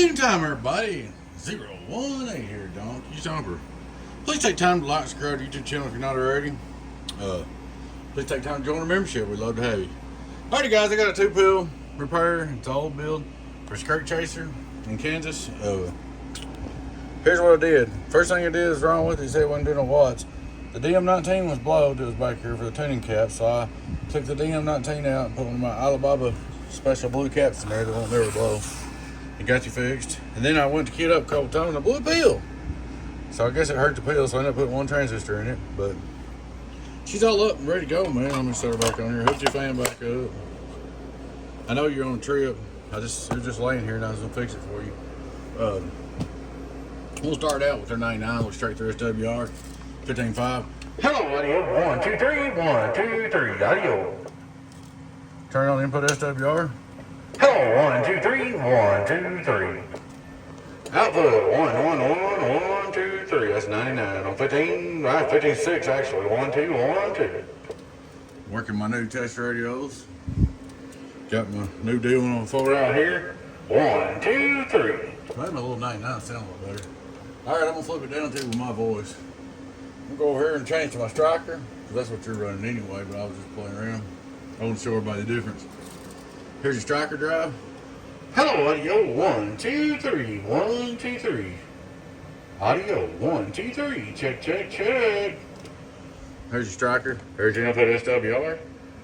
Game time, everybody. 018 here, Donkey Stomper. Please take time to like and subscribe to the YouTube channel if you're not already. Please take time to join our membership. We'd love to have you. Alrighty, guys, I got a 2-pill repair. It's an old build for Skirt Chaser in Kansas. Here's what I did. First thing I did is wrong with it. He said it wasn't doing no watts. The DM19 was blowed. It was back here for the tuning cap, so I took the DM19 out and put one of my Alibaba special blue caps in there that won't never blow. It got you fixed. And then I went to kit up a couple times and I blew a pill. So I guess it hurt the pill, so I ended up putting one transistor in it. But she's all up and ready to go, man. I'm gonna set her back on here. Hook your fan back up. I know you're on a trip. You're just laying here and I was gonna fix it for you. We'll start out with her 99, look straight through SWR, 15.5. Hello, audio. 1, 2, 3, 1, 2, 3, audio. Turn on input SWR. Hello, 1, 2, 3, 1, 2, 3. Output 1, 1, 1, 1, 2, 3. That's 99 on 15, right? 15.6 actually. 1, 2, 1, 2. Working my new test radios. Got my new deal on the floor out here. 1, 2, 3. That little 99 sound a little better. Alright, I'm gonna flip it down to with my voice. I'm gonna go over here and change to my striker, because that's what you're running anyway, but I was just playing around. I want to show everybody the difference. Here's your striker drive. Hello, audio. 1, 2, 3. 1, 2, 3. Audio. 1, 2, 3. Check, check, check. There's your striker. There's your input SWR.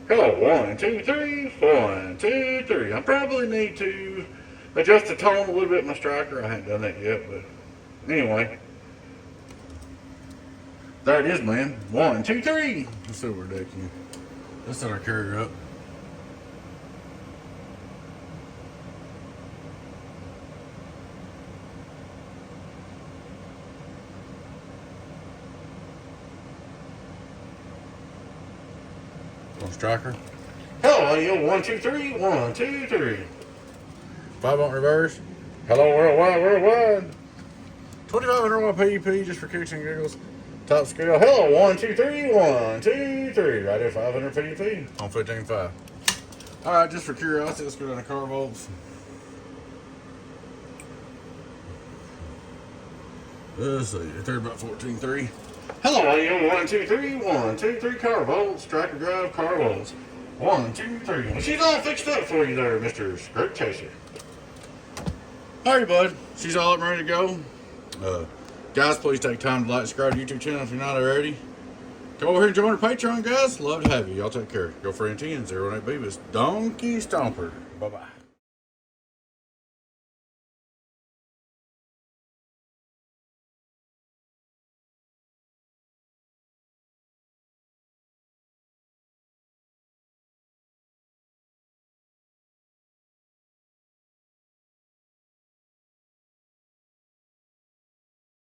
Hello, 1, 2, 3. 1, 2, 3. I probably need to adjust the tone a little bit in my striker. I haven't done that yet, but anyway. There it is, man. 1, 2, 3. Let's see what we're decking. Let's set our carrier up. On striker. Hello, audio. 1, 2, 3. 1, 2, 3. 5 on reverse. Hello, worldwide. 2500 watt PEP just for kicks and giggles. Top scale. Hello, 1, 2, 3. 1, 2, 3. Right there, 500 PEP on 15.5. All right, just for curiosity, let's go down to car volts. Let's see, they're about 14.3. Hello, audio. 1, 2, 3. 1, 2, 3 car volts. Striker drive car volts. 1, 2, 3. Well, she's all fixed up for you there, Mr. Skirt Chaser. Alrighty, bud. She's all up and ready to go. Guys, please take time to like and subscribe to the YouTube channel if you're not already. Go over here and join our Patreon, guys. Love to have you. Y'all take care. Go for NT and 08 Beavis. Donkey Stomper. Bye-bye.